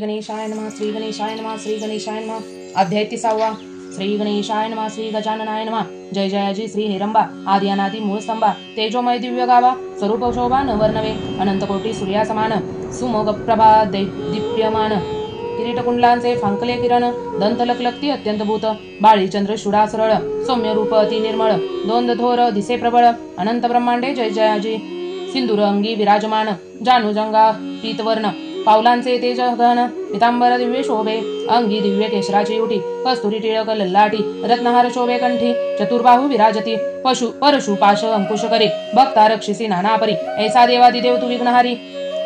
गणेशाय नमः श्री गणेशाय नमः श्री गणेशाय नमः। अध्याय 30 श्री गणेशाय नमः श्री गजाननाय नमः। जय जयाजी श्री हिरंबा आदि अनादि मूळ स्तंभा तेजोमय दिव्य गावा स्वरूप शोभा न वर्णवे अनंत कोटी सूर्या समान सुमोग प्रभा दीप्यमान किरीटकुंडलांचे फांकले किरण दंत लकलकती अत्यंत भूत बाळी चंद्र शुडा सरळ सौम्य रूप अति निर्मळ दोंद थोर दिसे प्रबळ अनंत ब्रह्मांडे जय जयाजी सिंदूर अंगी विराजमान जानुजंगा पीतवर्ण पावलांचे तेज गहन पितांबर दिव्य शोभे अंगी दिव्य केशराची उटी कस्तुरी टिळक लल्लाटी रत्नहार शोभे कंठी चतुर्बाहू विराजती परशु पाश अंकुश करी भक्ता रक्षिसी नानापरी ऐसा देवादिदेव तू विघ्नहारी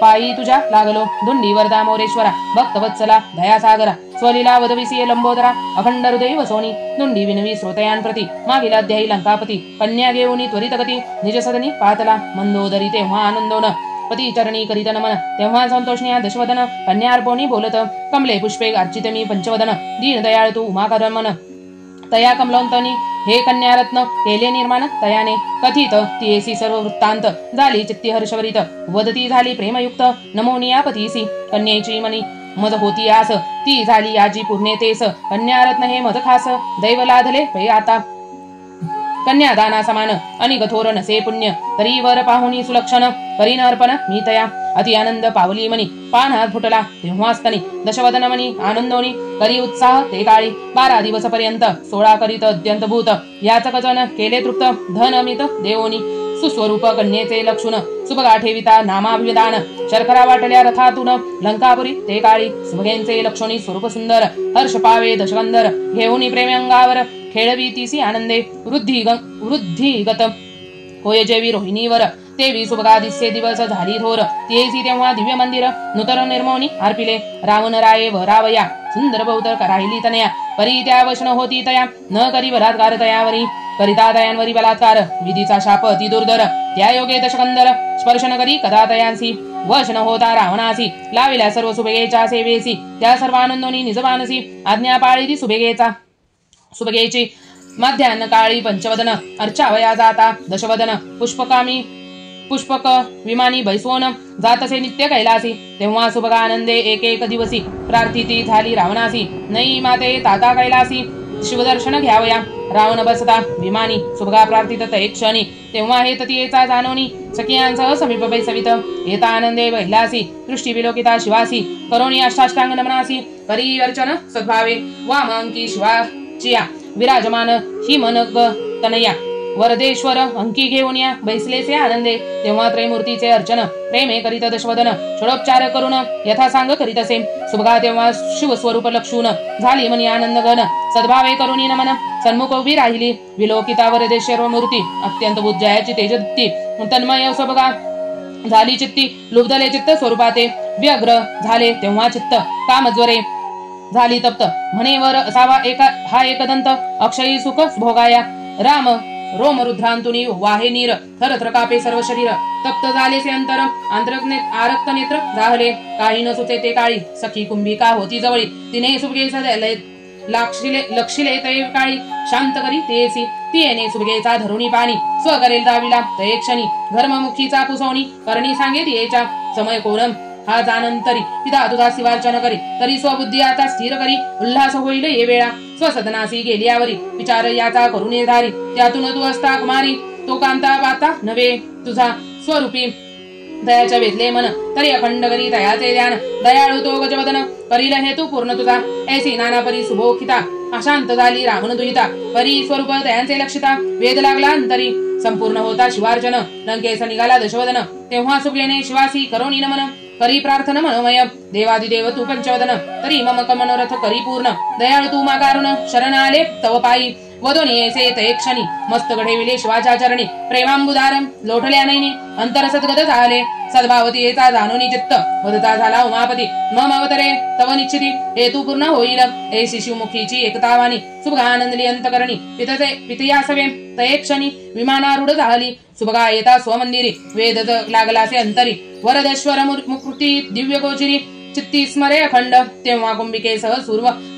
पायी तुझ्या लागलो धुंडी वरदा मोरेश्वरा भक्तवत्सला दयासागरा स्वलीला वदविसी लंबोदरा अखंड हृदय वसोनी धुंडी विनवी श्रोतयांप्रती मागील अध्यायी लंकापती कन्या घेऊनी त्वरितगती निज सदनी पातला मंदोदरी तेव्हा आनंदोन पती चरणी करीत नमन तेव्हा संतोषण्या दशवदन कन्यार्पोणी बोलत कमले पुष्पे अर्चित मी पंचवदन दीनदयाळ तू उमाकर मन तया कमलोंतनी हे कन्यारत्न केले निर्माण तयाने कथित तियेसी सर्व वृत्तांत झाली चित्ती हर्षवरित वदती झाली प्रेमयुक्त नमोनिया पतीसी कन्येची मनी मद होती आस ती झाली आजी पुण्ये तेस कन्यारत्न हे मद खास दैव लाधले पे आता कन्यादाना समान आणि कठोर नसे पुण्य तरी वर पाहुनी सुलक्षण करीन अर्पण मी तया अति आनंद पावली मनी पान हात फुटला तेव्हास्तनी दशवदन मनी आनंदोनी करी उत्साह ते काळी 12 दिवस पर्यंत 16 करीत अत्यंत भूत याच कचन केले तृप्त धन अमित देवोनी सुस्वरूप कन्येचे लक्षुण सुभगा ठेविता नामाभिदान शर्करा वाटल्या रथातून लंकापुरी ते काळी सुभगेंचे लक्षणी स्वरूप सुंदर हर्ष पावे दशवंदर घेऊनी प्रेम्यंगावर खेळवी तीसी आनंदे वृद्धिगत होय जेवी रोहिणीवर तेवी सुभगा दिसे दिवस झाली थोर तेसी तेव्हा दिव्य मंदिर नूतन निर्मोनी अर्पिले रावण राये व रावया सुंदर बहुतर कराहिली तनया परी त्या वचन होती तया न करी बलात्कार तयावरी करिता तयांवरी बलात्कार विधीचा शाप अति दुर्धर त्या योगे दशकंदर स्पर्शन करी कदा तयांसी वचन होता रावणासी लाविल्या सर्व सुभगेच्या सेवेसी त्या सर्व आनंदोनी निजमानसी आज्ञा पाळी सुभगेची मध्यान्न काळी पंचवदन अर्चावया जाता दशवदन पुष्पक विमानी बैसोन जातसे नित्य कैलासी तेव्हा सुभगा आनंदे एक दिवसी प्रार्थिती झाली रावणासी नई माते ताता कैलासी शिवदर्शन घ्यावया रावण बसता विमानी सुभगा प्रार्थित तये क्षणी तेव्हा हे ततियेचा जाणोनी सखियांसह समीप बैसवित येता आनंदे कैलासी दृष्टी विलोकिता शिवासी करोनी अष्टाष्टांग नमनासी करी अर्चन सद्भावे वामांकी शिवाचिया विराजमान ही मनग तनया वरदेश्वर अंकी घेऊन या बैसलेसे आनंदे तेव्हा त्रैमूर्तीचे अर्चन प्रेमे करीत दशवदन षडोपचार करून यथा सांग करीत असे सुभगा तेव्हा शिवस्वरूप लक्षून झाली मनी आनंद घन सद्भावे करुणी नमन सन्मुख उभी राहिली विलोकिता वरदेश्वर मूर्ती अत्यंत बुद्धयाची तेजदीप्ती तन्मय सुभगा झाली चित्ती लुब्धले चित्त स्वरूपाते व्यग्र झाले तेव्हा चित्त कामज्वरे झाली तप्त म्हणेवर असावा हा एकदंत अक्षयी सुख भोगाया राम रोम रुद्रांतुनी वाहे नीर थरथर कापे सर्व शरीर तप्त झालेसे अंतर आरक्त नेत्र जाहले काही न सुचे ते काळी सखी कुंभिका होती जवळी तिने सुभगे लक्षिले तये काळी शांत करी तेसी तिने सुभगेचा धरुणी पाणी स्व करेल दाविला तये क्षणी घर्ममुखीचा पुसवणी करणी सांगे तियेच्या समय कोरम हा जानंतरी पिता तुझा शिवार्चन करी तरी स्वबुद्धी आता स्थिर करी उल्हास होईल ये वेळा स्वसदनासी गेल्यावरी विचार याचा करू निर्धारी त्यातून तू असता कुमारी तो कांता पाता नव्हे तुझा स्वरूपी दयाच्या वेधले मन तरी अखंड करी दयाचे ध्यान दयाळू तो गजवदन करील हेतू पूर्ण तुझा ऐसी नाना परी सुभोखिता अशांत झाली रावण दुहिता परी स्वरूप दयांचे लक्षिता वेद लागला अंतरी संपूर्ण होता शिवार्चन लंकेस निघाला दशवदन तेव्हा सुभगेने शिवासी करोनी नमन करी प्रार्थना मनोमय देवादिदेव तू पंचवदन तरी मम मनोरथ करी पूर्ण दयाळू तू मागारुण शरण आले तव पायी वदोनी ऐसे तये क्षणी मस्त गढेविले शिवाच्या चरणी प्रेमांबुदार लोटल्या नैनी अंतर सद्गत झाले सद्भावतीचा जाणोनी चित्त वदता झाला उमापती मम अवतरे तव निश्चिती हेतू पूर्ण होईल ऐसी शिवमुखीची एकतावानी सुभगा आनंदली अंतकरणी पितयासवे तये क्षणी विमानारूढ झाली सुभगा येता स्वमंदिरी वेद लागलासे अंतरी वरदेश्वर मुकृती दिव्य गोचिरी चित्ती स्मरे अखंड तेव्हा कुंभिकेसह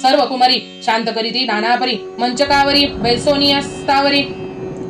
सर्व कुमारी शांत करीती नानापरी मंचकावरी बैसोनियस्तावरी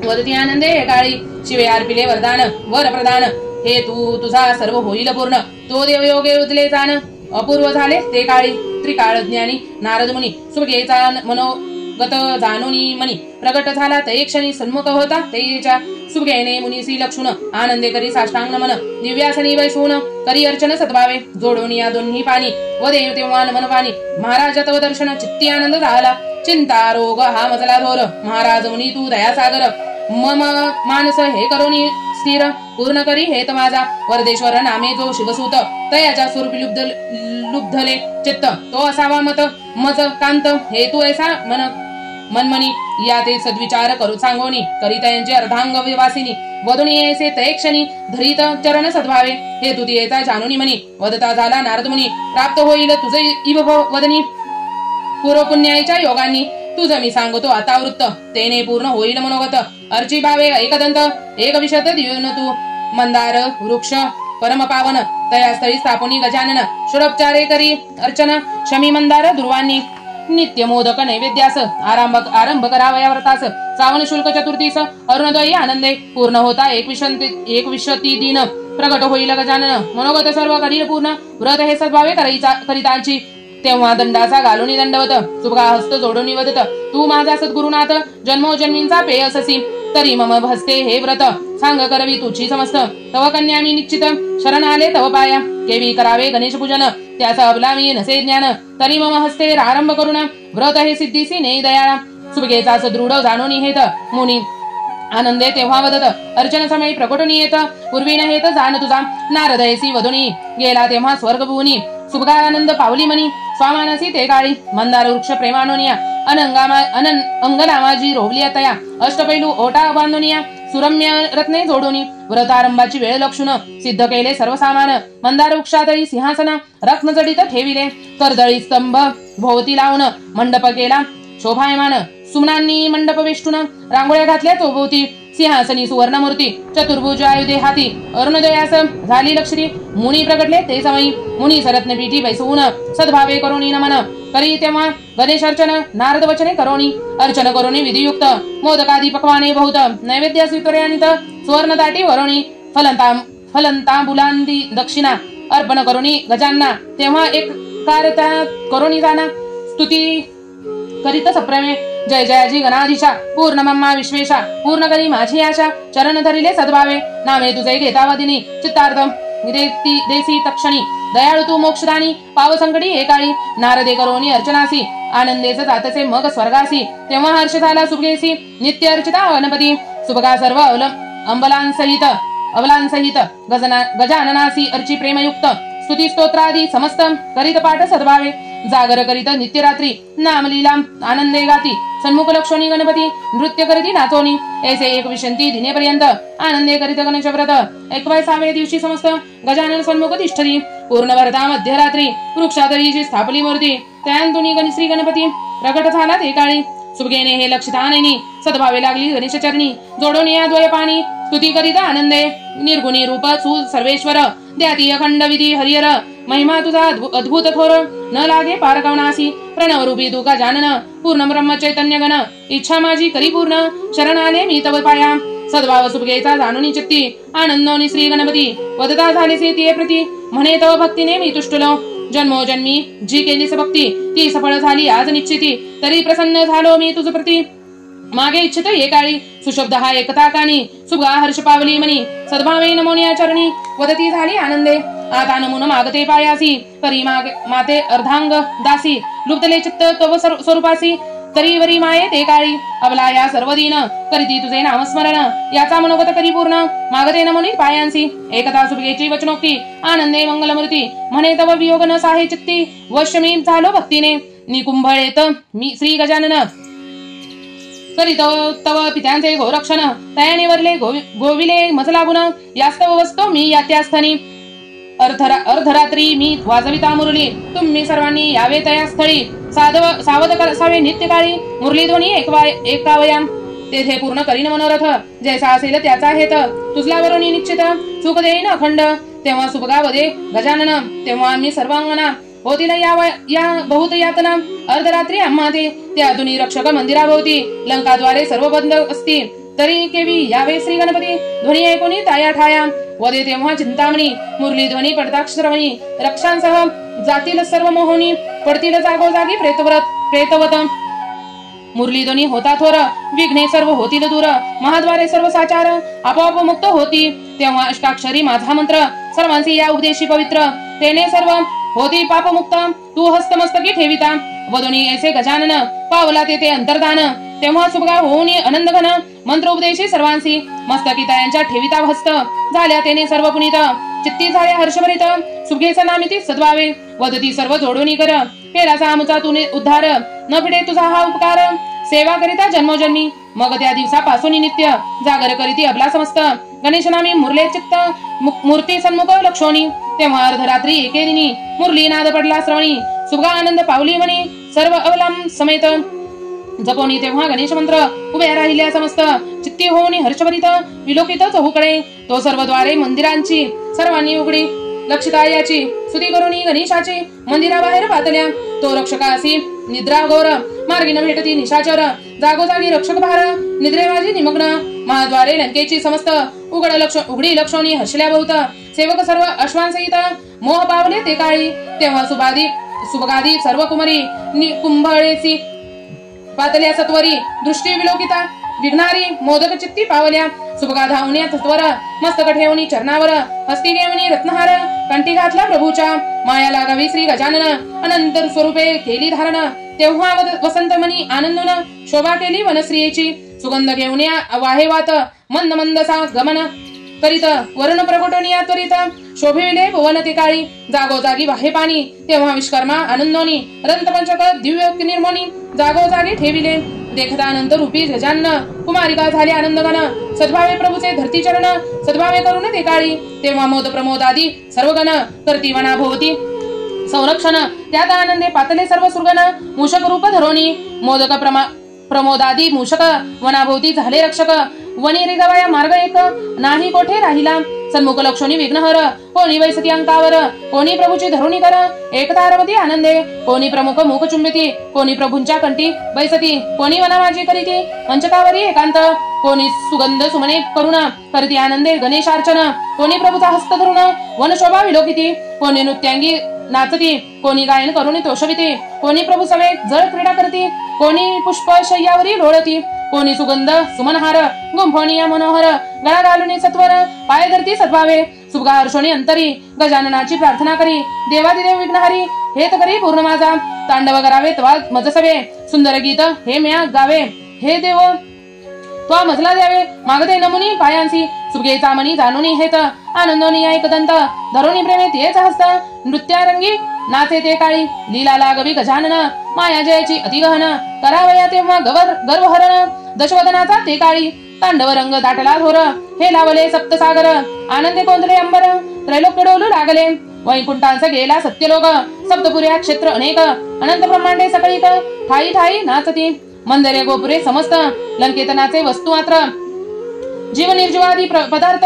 वदती आनंदे हे काळी शिवे अर्पिले वरदान वर प्रदान हे तू तुझा सर्व होईल पूर्ण तो देवयोगे उदले जाण अपूर्व झाले ते काळी त्रिकाळ ज्ञानी नारद मुनी सुभगेचा मनोगत जाणूनी मनी प्रगट झाला ते क्षणी सन्मुख होता तेच्या सुभगेने मुनीसी लक्षुण आनंदे करी साष्टांग नमन दिव्यासनी वैसून करी अर्चन सद्भावे जोडून या दोन्ही पाणी व देव तेव्हा नमन पाणी महाराज तव दर्शन चित्ती आनंद झाला चिंता रोग हा मजला थोर महाराज मुनी तू दयासागर मम मानस हे करोनी स्थिर पूर्ण करी हेत माझा वरदेश्वर नामे जो शिवसूत तयाच्या स्वरूपी लुब्धले चित्त तो असावा मत मज कांत हे तू ऐसा मनमनी या ते सद्विचार करू सांगोनी करिता अर्धांग विवासिनी वदुनी ऐसे तय क्षणी धरित चरण सद्भावे हे तू तियेचा जाणूनी मनी वदता झाला नारद मुनी प्राप्त होईल तुझे इव वदनी पूर्व पुण्याच्या योगांनी तुझं मी सांगतो आता वृत्त तेने पूर्ण होईल मनोगत अर्ची भावे एकदंत एक विशत देऊन तू मंदार वृक्ष परम पावन तयास्थळी स्थापनी गजानन षोडोपचारे करी अर्चना शमी मंदार दुर्वांनी नित्य मोदक नैवेद्यास आरंभ करावया व्रतास श्रावण शुल्क चतुर्थीस अरुणोदयी आनंदे पूर्ण होता एक विशती दिन प्रगट होईल गजानन मनोगत सर्व करील पूर्ण व्रत हे सद्भावे करितांची तेव्हा दंडाचा घालून दंडवत सुभगा हस्त जोडून वदत तू माझा सद्गुरुनाथ जन्मोजन्मींचा पेय अससी तरी मम भसते हे व्रत सांग करवी तुझी समस्त तव कन्या मी निश्चित शरण आले तव पाया केवी करावे गणेश पूजन त्याचा अबला मी नसे ज्ञान तरी मम हस्ते आरंभ करून व्रत हे सिद्धीसी ने दयाळा सुभगेचा सदृढ जाणून हेत मुनी आनंदे तेव्हा वदत अर्चन समय प्रकटून येत पूर्वी न हेत जाण तुझा नारदयसी वधुनी गेला तेव्हा स्वर्ग भुवनी सुभगा आनंद पावली मनी स्वामानसी ते काळी मंदार वृक्ष प्रेमानोनिया अंगनामाजी रोवली तया अष्टपैलू ओटा बांधोनिया सुरम्य रत्ने जोडोनी व्रतारंभाची वेळ लक्षून सिद्ध केले सर्व सामान मंदार वृक्षातळी सिंहासन रत्नजडित ठेविले कर्दळी स्तंभ भोवती लावून मंडप केला शोभायमान सुमनांनी मंडप वेष्टून रांगोळ्या घातल्या चोभोवती सिंहासनी सुवर्णमूर्ती चतुर्भुज आयुधे हाती अरुणोदयास झाली लक्षरी मुनी प्रगटले ते समयी मुनी सरत्नपीठी बैसवून सद्भावे करोनी नमन करी तेव्हा गणेश अर्चन नारद वचने करोनी अर्चन करोनी विधियुक्त मोदकादी पक्वाने बहुत नैवेद्य स्वीकरण्यानित सुवर्ण ताटी वरोणी फलंतांबुलांदी दक्षिणा अर्पण करोनी गजांना तेव्हा एक कारता करोनी जाना स्तुती करीत सप्रेमे जय जयाजी गणाधीशा पूर्ण मम्मा विश्वेशा पूर्ण करी माझी आशा चरण धरिले सद्भावे नामे तुझे घेतावदिनी चित्तार्थ देसी तक्षणी दयाळू तू मोक्षदानी पाव संकटी एकाळी नारदे करोनी अर्चनासी आनंदेच जातसे मग स्वर्गासी तेव्हा हर्ष झाला सुभगेसी नित्य अर्चिता गणपती सुभगा सर्व अवलांसहित गजाननासी अर्ची प्रेमयुक्त स्तुती स्तोत्रादी समस्त करीत पाठ सद्भावे जागर करीत नित्य रात्री नामलीला आनंदे गाती सन्मुख लक्षोनी गणपती नृत्य करीती नाचोनी ऐसे एक विशंती दिनेपर्यंत आनंदे करीत गणेश व्रत 21व्या दिवशी समस्त गजानन सन्मुख तिष्ठती पूर्ण भरता मध्यरात्री वृक्षातळीची स्थापली मूर्ती त्यातून श्री गणपती प्रकट झाला ते काळी सुभगेने हे लक्षितानेनी सद्भावे लागली गणेश चरणी जोडून या द्वय पाणी स्तुती करीत आनंदे निर्गुणी रूप सर्वेश्वर द्याती अखंड विधी हरिहर महिमा तुझा अद्भुत थोर न लागे पारकवनासी प्रणव रूपी तू गजानन पूर्ण ब्रह्म चैतन्य गण इच्छा माझी करी पूर्ण शरण आले मी तव पाया सद्भाव सुभगेचा जाणून चित्ती आनंदोनी श्री गणपती वदता झालेसे तिये प्रती म्हणे तव भक्तीने मी तुष्टलो जन्मोजन्मी जी केलीस भक्ती ती सफळ झाली आज निश्चिती तरी प्रसन्न झालो मी तुझ प्रती मागे इच्छित ये काळी सुशब्द हा एकता कानी सुभगा हर्ष पावली मनी सद्भावे नमोनिया चरणी वदती झाली आनंदे आता नमून मागते पायासी करी माते अर्धांग दासी लुप्तले चित्त तव स्वरूपासी तरी वरी माये ते काळी अबला या सर्व दिन करीती तुझे नामस्मरण याचा मनोगत करी पूर्ण मागते नमोनी पायांसी एकता सुभगेची वचनोक्ती आनंदे मंगलमूर्ती म्हणे तव वियोग न साहे चित्ती वश्य मी झालो भक्तीने निकुंभळेत मी श्री गजानन करीत तव पित्यांचे गोरक्षण तयाने वरले गोविले मज लागून यास्तव वस्तो मी या त्यास्थनी अर्धरात्री मी वाजविता मुरली तुम्ही सर्वांनी यावे तया स्थळी सावध असावे नित्य काळी मुरली ध्वनी एकावया तेथे पूर्ण करीन मनोरथ जैसा असेल त्याचा हेत तुझला वरुणी निश्चित सुख देईन अखंड तेव्हा सुभगा वदे गजानन तेव्हा आम्ही सर्वांगना होतील या बहुत यातना अर्धरात्री आम्हा ते त्यातून रक्षक मंदिराभोवती लंकाद्वारे सर्व बंद असती तरी केवी यावे श्री गणपती ध्वनी ऐकोनी ताया ठाया वदे तेव्हा चिंतामणी मुरली ध्वनी पडताक्षरवणी रक्षांसह जातील सर्व मोहनी पडतील जागोजागी प्रेतवत मुरली ध्वनी होता थोर विघ्ने सर्व होतील दूर महाद्वारे सर्व साचार आपोआप मुक्त होती तेव्हा अष्टाक्षरी माझा मंत्र सर्वांसी या उपदेशी पवित्र तेने सर्व होती पापमुक्त तू हस्तमस्तकी ठेविता वदोनी ऐसे गजानन पावला ते अंतर्धान तेव्हा सुभगा होऊन आनंद घन मंत्र उपदेशी सर्वांसी मस्तकी तयांच्या ठेविता हस्त झाल्या तेने सर्व पुनीत चित्ती झाल्या हर्षभरित सुभगेचा नामिती सद्भावे वदती सर्व जोडून कर केलाचा आमचा तुने उद्धार न फिटे तुझा हा उपकार सेवा करिता जन्मोजन्मी मग त्या दिवसापासून नित्य जागर करीती अबला समस्त गणेश नामी मुरले चित्त मूर्ती सन्मुख लक्षोनी तेव्हा अर्धरात्री एके दिनी मुरली नाद पडला श्रवणी सुभगा आनंद पावली म्हणी सर्व अवलाम समेत जपोनी तेव्हा गणेश मंत्र उभ्या राहिल्या समस्त चित्ती होऊन हर्षभरित विलोकित चहूकडे तो सर्व द्वारे मंदिरांची सर्वांनी उघडी लक्षिता याची स्तुती करुणी गणेशाची मंदिराबाहेर पातल्या तो रक्षकासी निद्रा घोर मार्गी न भेटती निशाचर जागोजागी रक्षक भार निद्रेबाजी निमग्न महाद्वारे लंकेची समस्त उघडी लक्षोनी हसल्या बहुत सेवक सर्व अश्वांसहित मोह पावले ते काळी तेव्हा सुभगादी सर्व कुमारी कुंभळेसी पातल्या सत्वरी दृष्टी विलोकिता विघ्नारी मोदक चित्ती पावल्या सुभगा धावण्या तत्वर मस्तक ठेवणी चरणावर हस्ती घेवणी रत्नहार कंठी घातला प्रभूच्या माया लागावी श्री गजानन अनंत स्वरूपे केली धारण तेव्हा वसंतमणी आनंदून शोभा केली वनश्रियेची सुगंध घेवण्या वाहेवात मंद मंदसा गमन करीत वरुण प्रगटनिया त्वरित शोभिले भुवन ते काळी जागोजागी वाहे पाणी तेव्हा विश्वकर्मा आनंदोनी रंतपंचक दिव्य निर्मोनी जागोजागी ठेविले देखतानंतर रूपी गजानन कुमारिका झाले आनंदगण सद्भावे प्रभूचे धरती चरण सद्भावे करून ते काळी तेव्हा मोद प्रमोद आदी सर्वगण करती वना भोवती संरक्षण त्यात आनंदे पातले सर्व सुरगण मूषक रूप धरोनी मोदक प्रमोदादी मूषक वनाभोवती झाले रक्षक वनी रिगवाया मार्ग एक नाही कोठे राहिला सन्मुख लक्षोनी विघ्नहर कोणी वैसती अंकावर कोणी प्रभूची धरुणी कर एकतारवती आनंदे कोणी प्रमुख मुख चुंबिती कोणी प्रभूंच्या कंठी बैसती कोणी वनामाजी करीती पंचकावरी एकांत कोणी सुगंध सुमने करुण करती आनंदे गणेशार्चन कोणी प्रभूचा हस्त धरुण वनशोभा विलोकिती कोणी नृत्यांगी नाचती कोणी गायन करून तोषविते कोणी प्रभू सवे जळ क्रीडा करती कोणी पुष्प शय्यावरी लोळती कोणी सुगंध सुमनहार गुंफणीय मनोहर गळा घालून सत्वर पाय धरती सद्भावे सुभगा हर्षोणी अंतरी गजाननाची प्रार्थना करी देवादिदेव विघ्नहारी हेत करी पूर्ण माझा तांडव करावे तवा मजसवे सुंदर गीत हे म्या गावे हे देव तो मजला द्यावे मागदे नमुनी पायांसी सुभगेचा मनी जाणूनी हेत आनंदोनी एकदंत धरोणी प्रेमे तेच हस्त नृत्यारंगी नाचे ते काळी लीला लागवी गजानन माया जयाची अतिगहन करावया तेव्हा गर्वहरण दशवदनाचा ते काळी तांडव रंग दाटला थोर हे लावले सप्तसागर आनंदे कोंदले अंबर त्रैलोक्य डोलू लागले वैकुंठांचा गेला सत्यलोक सप्तपुऱ्या क्षेत्र अनेक अनंत ब्रह्मांडे सकळीक ठाई ठाई नाचती मंदिरे गोपुरे समस्त लंकेत नाचे वस्तू मात्र जीव निर्जीवादी पदार्थ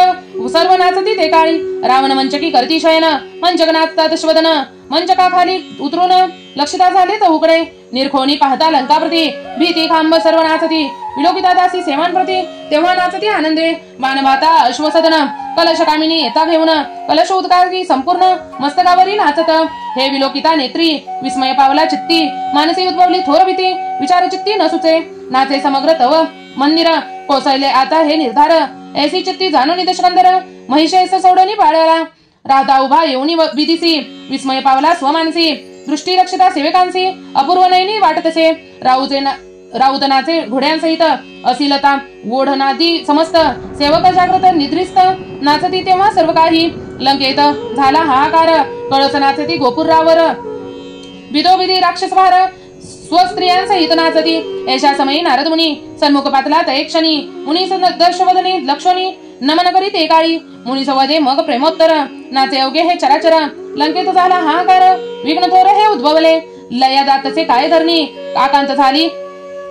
सर्व नाचती ते काळी रावण मंचकी करती शयन मंचक नाचता दशवदन मंचका खाली उतरून लक्षिता झाले चहूकडे निरखोनी पाहता लंकाप्रती भीती खांब सर्व नाचती विलोकिता दासी सेवांप्रती तेव्हा नाचती आनंदे मानवाता अश्वसदन कलश कामिनी येता घेऊन कलश उदकागी संपूर्ण मस्तकावरी नाचत हे विलोकिता नेत्री विस्मय पावला चित्ती मानसी उद्भवली थोर भीती विचार चित्ती न सुचे नाचे समग्र तव मंदिर कोसळले आता हे निर्धार ऐसी चित्ती जाणून दशकंदर महिषेस सोडणी पाळला राहता उभा येऊनी विदिसी विस्मय पावला स्वमानसी दृष्टी रक्षिता सेवकांसी अपूर्व नयनी वाटतसे राऊतनाचे घोड्यांसहित असिलता ओढनादी समस्त सेवक जागृत निद्रिस्त नाचती तेव्हा सर्व काही लंकेत झाला हाहाकार कळस नाचती गोपुरावर विदोविधी राक्षसभार स्वस्त्रियांसहित नाचती ऐशा समयी नारद मुनी सन्मुख पातला तये क्षणी मुनी दर्शवदनी लक्षणी नमन करी ते काळी मुनी संवादे मग प्रेमोत्तर नाचे अवघे हे चराचर लंकेत झाला हाहाकार विघ्न थोर हे उद्भवले लया दातचे काय धरणी आकांत झाली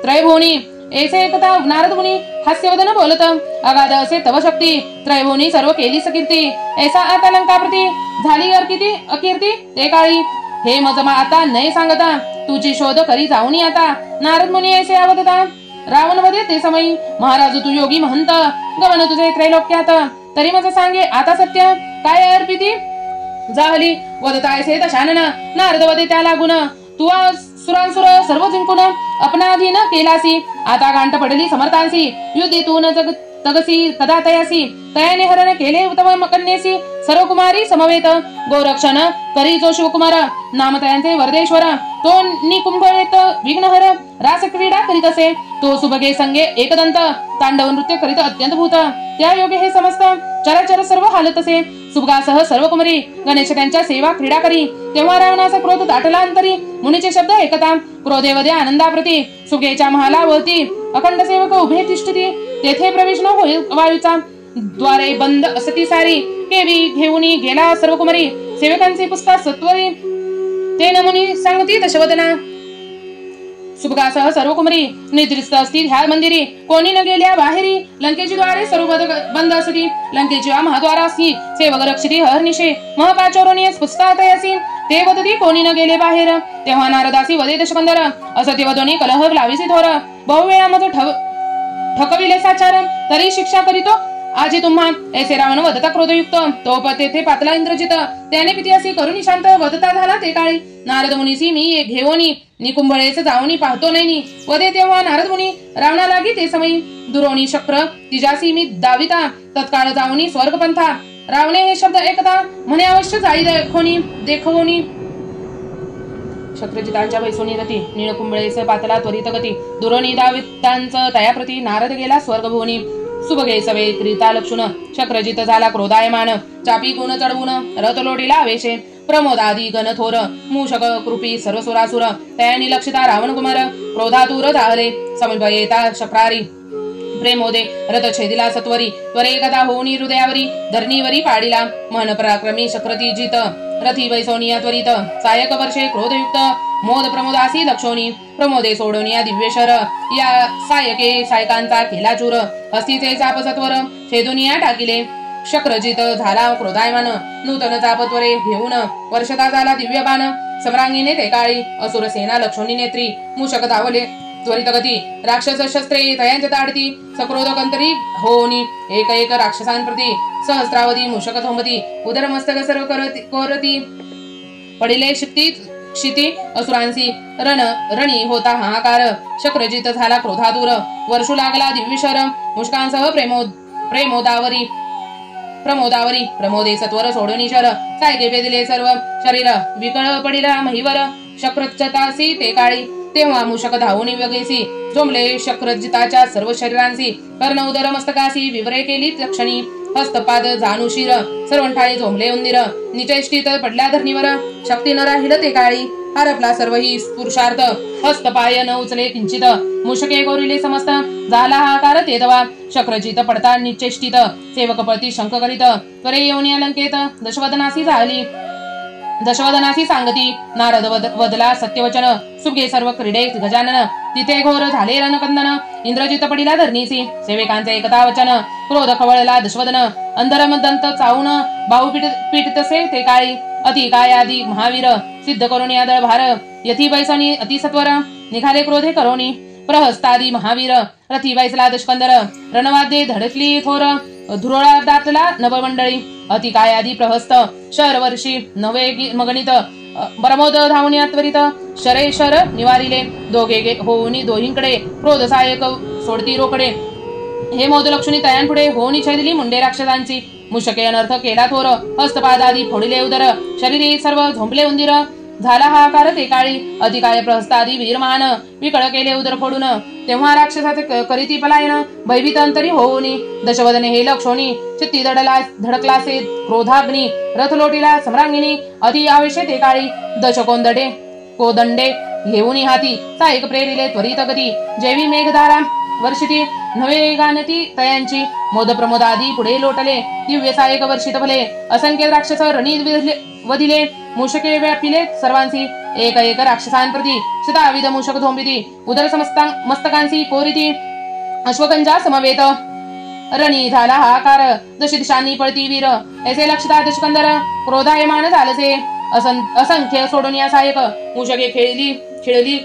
त्रयभुवनी ऐसे एकता नारद मुनी हास्यवदन बोलत अगाध असे तव शक्ती त्रयभुवनी सर्व केली सकीर्ती ऐसा आता लंकाप्रती झाली अकीर्ती ते काळी हे मजमा आता नये सांगता तुझी शोध करी जाऊनी आता नारद मुनी ऐसे आवडता रावण वधे ते समयी महाराज तू योगी महंत गमन तुझे त्रैलोक्यात तरी मज सांगे आता सत्य काय अर्पिती जाहली वदतायसे दशानन नारद वदे त्या लागून तू सुरांसुर सर्व जिंकून अपनाधीन केलासी आता गांठ पडली समर्थांसी युद्धीतून तगसी कदा तयासी तयाने हरण केले उत्तम कन्येसी सर्व कुमारी समवेत गोरक्षण करी जो शिवकुमार नाम तयांचे वरदेश्वर तो निकुंभळेत विघ्नहर रास क्रीडा करीत असे तो सुभगे संगे एकदंत तांडव नृत्य करीत अत्यंत भूत त्या योगे हे समस्त चराचर सर्व हालत असे सुभगासह सर्व कुमारी गणेश त्यांच्या सेवा क्रीडा करी तेव्हा रावणाचा क्रोध दाटला अंतरी मुनीचे शब्द ऐकता क्रोधेवदे आनंदाप्रती सुभगेच्या महालावरती अखंड सेवक उभे तिष्ठती तेथे प्रवेश न होईल वायूचा द्वारे बंद असती सारी केवी घेऊन गेला सर्व कुमारी सेवकांचे पुस्तक सत्वरी ते नमुनी सांगती दशवदना सुभगासह सर्व कुमारी निद्रिस्त असतील ह्या मंदिरी कोणी न गेल्या बाहेरी लंकेची द्वारे सर्व बंद असती लंकेची महाद्वारासी सेवक रक्षिती हरनिशे महापाचोरणी पुस्तकातयासी ते वदती कोणी न गेले बाहेर तेव्हा नारदासी वदे दशकंदर असं ते वदोनी कलह लाविसी थोर बहुवेळा मज ठकविले साचार तरी शिक्षा करीतो आजी तुम्हा ऐसे रावण वदता क्रोधयुक्त तो तेथे पातला इंद्रजित त्याने पिती असे करून शांत वदता झाला ते काळी नारद मुनीसी मी घेवोनी निकुंभळेच जाऊनी पाहतो नाही वदे तेव्हा नारद मुनी रावणा लागी ते समयी दुरोणी शक्र तिजासी मी दाविता तत्काळ जाऊनी स्वर्गपंथा रावणे हे शब्द ऐकता म्हणे अवश्य जाई देखवोनी शक्रजितांच्या वैसोनी रती निळकुंभळेच पातला त्वरित गती दुरोणी दावितांचं तयाप्रती नारद गेला स्वर्गभुवनी सुभगे सवे क्रीता लक्षुण शक्रजित झाला क्रोधायमान चापी गुण चढवून रथ लोटीला आवेशे प्रमोदादी गणथोर मूषक कृपी सर्व सुरासुर तयानी लक्षिता रावण कुमार क्रोधातूर जाहले समन्वयेता शक्रारी प्रेमोदे रथ छेदिला सत्वरी त्वरे कथा होऊनी हृदयावरी धरणीवरी पाडिला मन पराक्रमी शक्रती जित रथी वैसोनिया त्वरित सायक वर्षे क्रोधयुक्त मोद प्रमोदासी लक्षोनी प्रमोदे सोडोनिया दिव्यशर या सायकांचा केला चूर हस्तीचे चाप सत्वर छेदुनिया टाकिले शक्रजित झाला क्रोधायमान नूतन चापत्वरे घेऊन वर्षता झाला दिव्यबाण सम्रांगीने ते काळी असुर सेना लक्षोनी नेत्री मूषक धावले त्वरित गती राक्षस शस्त्रे तयांच्या ताडती सक्रोध कंतरी होनी एक एक राक्षसांप्रती सहस्रावधी मूषक थोंबती उदर मस्तक सर्व कोरती पडिले क्षिती असुरांसी रणी होता हाहाकार शक्रजित झाला क्रोधातूर वर्षू लागला दिव्यशर मुष्कांसह प्रमोदावरी प्रमोदे सत्वर सोडोनीशर सायके भेदिले सर्व शरीर विकळ पडिला महिवर शक्रचतासी ते काळी तेव्हा मूषक धावूनी वगेसी झोंबले शक्रजिताच्या सर्व शरीरांसी कर्ण उदर मस्तकासी विवरे केली लक्षणी हस्तपाद जानुशीर सर्वंठाळी झोंबले उंदीर निचेष्टित पडल्या धरणीवर शक्ती न राहिल ते काळी हरपला सर्व ही पुरुषार्थ हस्तपाय न उचले किंचित मूषके गोरिले समस्त झाला हाकार तेदवा शक्रजित पडता निचेष्टित सेवकपती शंक करीत त्वरे येऊन या लंकेत दशवदनासी सांगती नारद वदला सत्यवचन सुगे सर्व क्रीडे गजानन तिथे घोर झाले रणकंदन इंद्रजित पडिला धरणीसी सेवकांचे एकता वचन क्रोध खवळला दशवदन अंधरमदंत चावून बाहू पीठतसे ते काळी अति काय आदी महावीर सिद्ध करून यादळ भार यथी वैसणी अतिसत्वर निघाले क्रोधे करोनी प्रहस्तादी महावीर रथी वैसला दशकंदर रणवाद्ये धडकली थोर धुरोळा दाटला नवमंडळी अति काय आदी प्रहस्त शर वर्षी नवे मगणित प्रमोद धावण्या त्वरित शरेशर निवारिले दोघे होऊनी दोहींकडे क्रोध सायक सोडती रोकडे हे मोद लक्ष्मी तयांपुढे होऊनी छेदिली मुंडे राक्षसांची मुशके अनर्थ केला थोर हस्तपादादी फोडिले उदर शरीरे सर्व झोंपले उंदीर झाला हाकार ते काळी अधिकाय प्रहस्तादी वीरमान विकळ केले उदर फोडून तेव्हा राक्षसाचे करीती पलायन भयभीत अंतरी होऊनी दशवदने हे लक्षोनी चित्ती धडकलासे क्रोधाग्नी रथ लोटीला सम्रांगिनी अति आवेशे ते काळी दशकोंदडे कोदंडे घेऊनी हाती सायक प्रेरिले त्वरित गती जेवी मेघधारा वर्षिती नवे गानती तयांची मोद प्रमोदादी पुढे लोटले दिव्य सायक वर्षित भले असंख्य राक्षस रणी वधिले मूषके व्यापिले सर्वांसी एक एक राक्षसांप्रती शताविध मूषक झोंबिती उदर मस्तकांसी कोरिती अश्वगंजा समवेत रणी झाला हाकार दश दिशांनी पळती वीर ऐसे लक्षता दशकंदर क्रोधायमान झालसे असंख्य सोडून या सायक मूषके खेळली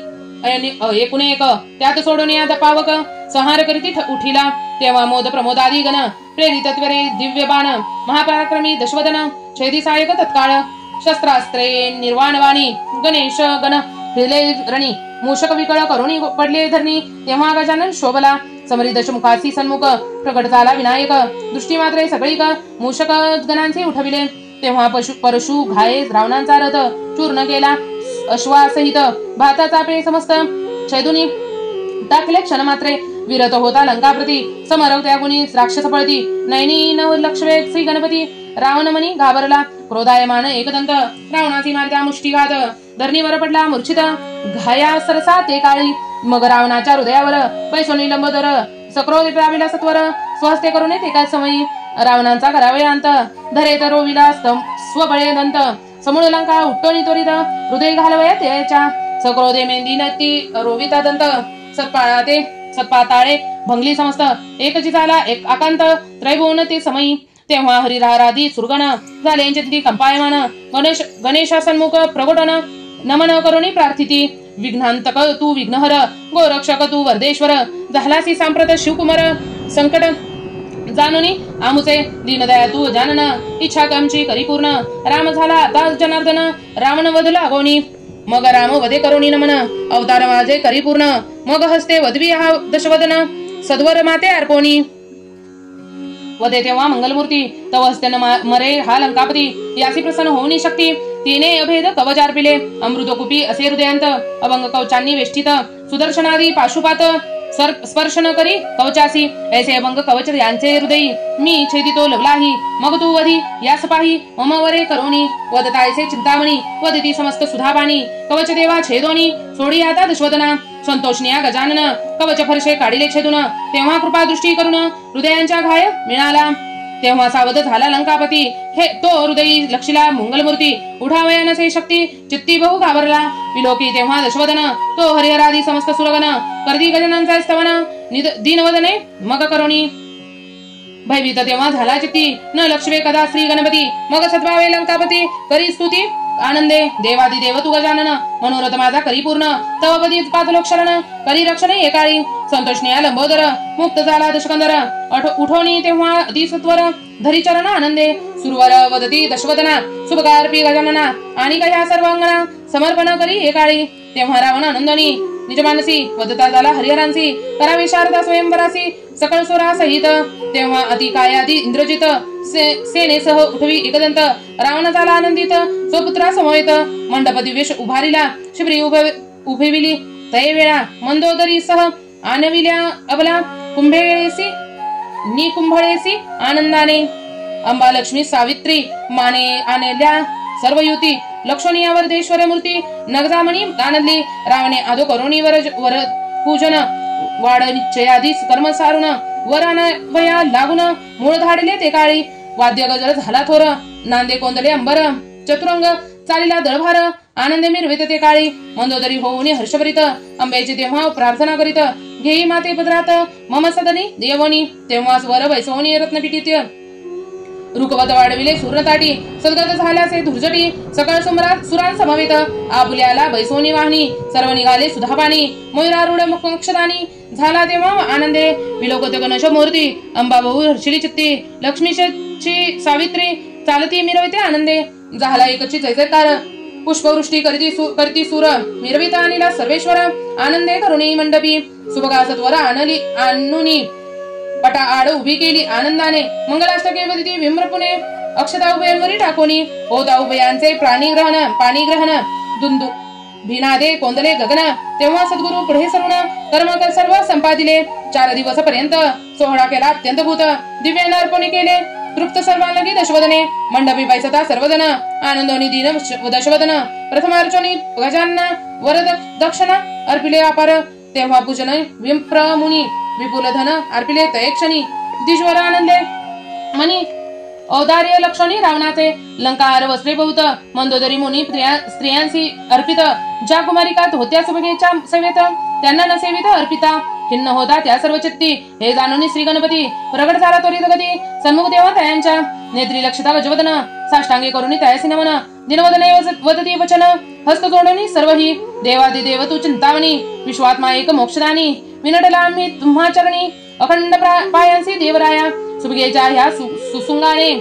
एकूण एक त्यात सोडून या पावक संहार करीती उठिला तेव्हा मोद प्रमोदादी गण प्रेरित त्वरे दिव्य बाण महापराक्रमी दशवदन छेदी सहायक तत्काळ शस्त्रास्त्रे निर्वाणवाणी गणेश गण फिरले रणी मूषक विकळ करुणी पडले धरणी तेव्हा गजानन शोभला समरी दशमुखासी सन्मुख प्रकट झाला विनायक दृष्टी मात्रे सगळीक मूषक गणांचे उठविले तेव्हा परशु घाये रावणांचा रथ चूर्ण केला अश्वासहित भाताचा पे समस्त छेदुनी टाकले क्षण मात्रे विरत होता लंकाप्रती समरव त्या गुणी राक्षस पळती नैनी नव लक्ष्वे श्री गणपती रावण मनी घाबरला क्रोधायमान एकदंत रावणाची मारत्या मुष्टिघात धरणीवर पडला मूर्छित घाया सरसा ते काळी मग रावणाच्या हृदयावर पैसोनी लंबोदर सक्रोध प्राविला सत्वर स्वहस्ते करून ते काय समयी रावणांचा करावे अंत धरे तर रोविला स्वबळे दंत समूळ लंका उट्टोनी त्वरित हृदय घालवया त्याच्या सक्रोधे मेंदीनती रोविता दंत सत्पाताळे भंगली समस्त एकची झाला एक आकांत त्रैभुवन ते समयी तेव्हा हरिराराधी सुरगण झाले तिथे कंपायमान गणेशासन्मुख प्रगोटन नमन करुणी प्रार्थिती विघ्नांतक तू विघ्नहर गोरक्षक तू वर्धेश्वर झालासी सांप्रत शिवकुमार संकट जानुनी आमुचे दीनदया तू जानन इच्छा कामची करी पूर्ण राम झाला आता जनार्दन रावण वधला गोणी मग राम वधे करुणी नमन अवतार माझे करी पूर्ण मग हस्ते वधवी हा दशवदन सद्वर माते अर्पोणी वदे तेव्हा मंगलमूर्ती तव हस्तेन मरे हा लंकापती यासी प्रसन्न होऊनी शक्ती तिने अभेद कवच अर्पिले अमृतकुपी असे हृदयांत अभंग कवचांनी वेष्टित सुदर्शनादी पाशुपात स्पर्श न करी कवचासी ऐसे अभंग कवच यांचे हृदयी मी छेदितो लवलाही मग तू वधी यास पाही मम वरे करुणी वदतायसे चिंतामणी वदती समस्त सुधाबाणी कवच देवा छेदोनी सोडी आता दशवदना संतोषनिया गजानन कवच फरशे काढिले छेदून तेव्हा कृपा दृष्टी करून हृदयांच्या घाय मिळाला तेव्हा सावध झाला लंकापती हे तो हृदयी लक्षिला मंगलमूर्ती उठावया नसे शक्ती चित्ती बहु घाबरला विलोकी तेव्हा दशवदन तो हरिहरादी समस्त सुरगण करदी गजाननचा स्तवन दीनवदने मग करुणी भयभीत तेव्हा झाला चित्ती न लक्ष्वे कदा श्री गणपती मग सद्भावे लंकापती करी स्तुती आनंदे देवादी देव तू गजानन मनोरथ माझा करी पूर्ण तव पदी पादलोक शरण करी रक्षण एकाळी संतोषनिया लंबोदर मुक्त झाला दशकंदर उठवणी तेव्हा अतिसत्वर धरी चरण आनंदे सुरवर वदती दशवदना शुभकारपी गजानना आणि कया सर्वांगना समर्पण करी एकाळी तेव्हा रावण आनंदनी निजमानसी वदता झाला हरिहरांसी करावी शारदा स्वयंवरासी सकळ सुरा सहित तेव्हा अति कायादी इंद्रजित सेनेसह उठवी एकदंत रावण झाला आनंदित स्वपुत्रा समवेत मंडप दिव्येश उभारिला शिबरी उभेविली तय वेळा मंदोदरी सह आणविल्या अबला कुंभेळेसी निकुंभळेसी आनंदाने अंबा लक्ष्मी सावित्री माने आणल्या सर्व युती लक्ष्मणी वर्धेश्वर मूर्ती नगजामणी आनंदली रावणे आदो करुणीवर वर पूजन वाड निश्चयादी कर्म सारुण वया लागून मूळ धाडले ते काळी वाद्य गजर झाला थोर नांदे कोंदले अंबर चतुरंग चालीला दळभार आनंदे मिरवित ते काळी मंदोदरी होऊन हर्षभरित अंबेची तेव्हा प्रार्थना करीत घेई माते पदरात मम सदनी देवनी तेव्हा वर वैसवणी रत्नपिटीत रुकवत वाढविले सुरताटी सद्गत झाल्याचे धुर्जटी सकाळ सुमरात सुरान समवेत आपुल्याला बैसोनी वाहनी सर्व निघाले सुधापाणी मयुरारूढ मोक्षदानी झाला तेव्हा आनंदे विलोकत गणेश मूर्ती अंबा बहु हर्षिली चित्ती लक्ष्मीची सावित्री चालती मिरविते आनंदे झाला एकची जयजयकार पुष्पवृष्टी करती सूर मिरविता अनिला सर्वेश्वर आनंदे करुणी मंडपी सुभगासत्वर आणुनी पटा आड उभी केली आनंदाने मंगलाष्टके वदिती विम्रपुणे अक्षता उभयांवरी टाकोनी होता उभयांचे पाणी ग्रहण दुंदू भिनादे कोंदले गगन तेव्हा सद्गुरु पुढे सरुण कर्म सर्व संपादिले 4 दिवस पर्यंत सोहळा केला अत्यंत भूत दिव्यान अर्पणे केले तृप्त सर्वांगी दशवदने मंडपी पैसता सर्वजन आनंदोनी दीन दशवदन प्रथमार्चनी गजानना वरद दक्षिणा अर्पिले अपार तेव्हा पूजन विप्रमुनी विपुल धन अर्पिले तयक्षणी दिश्वर आनंदे मनी औदार्य लक्षणी रावणाचे लंकार वस्त्रे बहुत मंदोदरी मुनी स्त्रियांशी अर्पित ज्या कुमारिकात होत्या सुभगेच्या सेवेत त्यांना न सेवित अर्पिता खिन्न होता त्या सर्व चित्ती हे जाणून श्री गणपती प्रगट झाला त्वरित गती सन्मुख देवा तयांच्या नेत्री लक्षिता गजवदन साष्टांगे करुणी तयासी नमन दिनवदने वदती वचन हस्त जोडणी सर्वही देवादिदेव तू चिंतामणी विश्वात्मा एक मोक्षदानी विनटला आम्ही तुम्हा चरणी अखंड पायांसी देवराया सुभगेच्या ह्या सुसुंगाने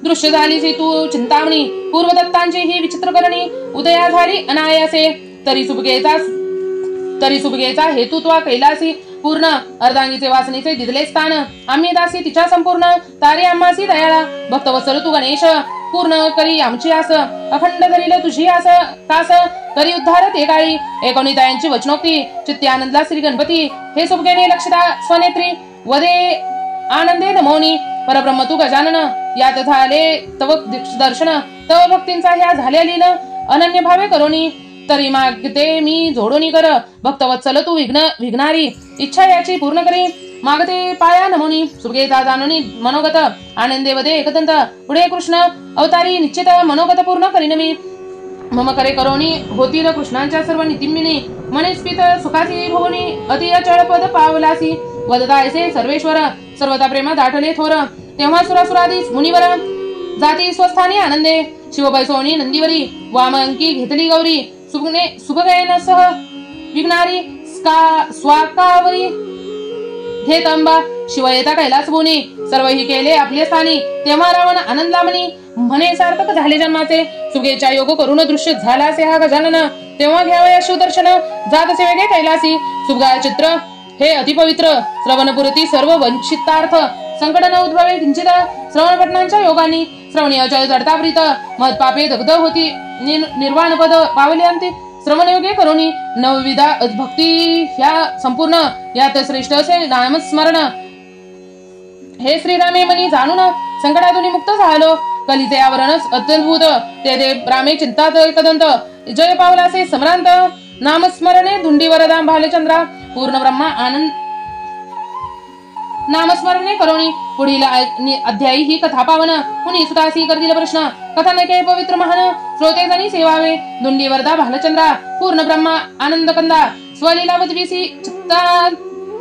दृश्य झालीसी तू चिंतामणी पूर्वदत्तांची ही विचित्र करणी उदया झाली अनायासे तरी सुभगेचा हेतू त्वा कैलासी पूर्ण अर्धांगीचे वासनेचे दिदले स्थान आम्ही दासी तिच्या संपूर्ण तारे आम्हासी दयाळा भक्तवत्सल तू गणेश पूर्ण करी आमची आस अखंड धरील तुझी आस कास करी उद्धार ते काळी एकोणितायांची वचनोक्ती चित्ती आनंदला श्री गणपती हे सुभगेने लक्षदा स्वनेत्री वदे आनंदे नमोनी परब्रह्म तू गजानन यात झाले तव दर्शन तव भक्तींचा ह्या झाल्या लीन अनन्य भावे करोनी तरी मागते मी जोडोनी कर भक्तवत्सल तू विघ्नारी इच्छा याची पूर्ण करी मागते पाया नमोनी सुभगेचा जाणोनी मनोगत आनंदे वदे एकदंत पुढे कृष्ण अवतारी निश्चित मनोगत पूर्ण करीन मी मम करे करोनी होतील कृष्णांच्या सर्व नितिमिनी मनेस्पित सुखासी भोवनी अति अचळ पद पावलासी वदतायसे सर्वेश्वर सर्वता प्रेम दाठले थोर तेव्हा सुरासुरादी मुनिवर जाती स्वस्थानी आनंदे शिवबैसोनी नंदीवरी वामंकी घेतली गौरी सुभगेन सह विघ्नारी स्वाकावरी घेत अंबा शिव येता कैलास भुनी सर्व ही केले आपले स्थानी तेव्हा रावण आनंदलामणी म्हणे सार्थक झाले जन्माचे सुभगेच्या योग करून दृश्य झाला से हा गजानन तेव्हा घ्यावया शिवदर्शन जात से वेगळे कैलासी सुभगा चित्र हे अतिपवित्र श्रवणपुरती सर्व वंचितार्थ संकट न उद्भवे किंचित श्रवण पठणांच्या योगानी श्रवणी अचल जडताप्रीत महत्पापे दग्ध होती निर्वाण पद पावले अंती श्रवणयोगे करोनी नवविधा भक्ती ह्या संपूर्ण यात श्रेष्ठ असे नामस्मरण हे श्रीरामे मनी जाणून संकटातून मुक्त झालो कलिते आवरण अत्यंतभूत ते रामे चिंतात एकदंत जय पावलासे सम्रांत नामस्मरणे धुंडी वरदान भालचंद्रा पूर्ण ब्रह्मा आनंद नामस्मरणे करोनी पुढील अध्यायी ही कथा पावन कुणी सुतासी करतील प्रश्न कथा नके पवित्र महान श्रोते जणी सेवावे धुंडी वरदा भालचंद्रा पूर्ण ब्रह्मा आनंद कंदा स्वलीलावद्विसी चित्ता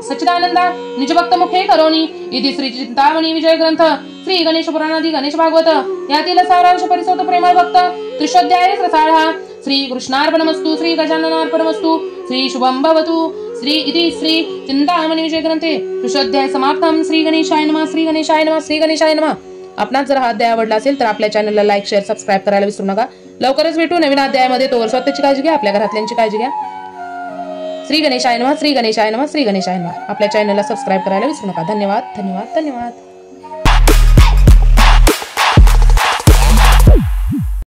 सच्चिदानंदा निजभक्त मुखे करोनी इति श्री चिंतामणी विजय ग्रंथ श्री गणेश पुराणादि गणेश भागवत यातील सारांश परिसोत प्रेमळ भक्त त्रिशोध्याय रसाळा श्री कृष्णार्पणमस्तु श्री गजाननार्पणमस्तु श्री शुभं भवतु श्री इति श्री चिंतामणी विजय ग्रंथे त्रिशोध्याय समाप्तम श्री गणेशाय नमः श्री गणेशाय नमः श्री गणेशाय नमः आपणास जर हा अध्याय आवडला असेल तर आपल्या चॅनलला लाईक शेअर सबस्क्राईब करायला विसरू नका लवकरच भेटू नवीन अध्यायामध्ये तोवर स्वतःची काळजी घ्या आपल्या घरातल्यांची काळजी घ्या श्री गणेशाय नमः श्री गणेशाय नमः श्री गणेशाय नमः आपल्या चॅनलला सबस्क्राईब करायला विसरू नका धन्यवाद धन्यवाद धन्यवाद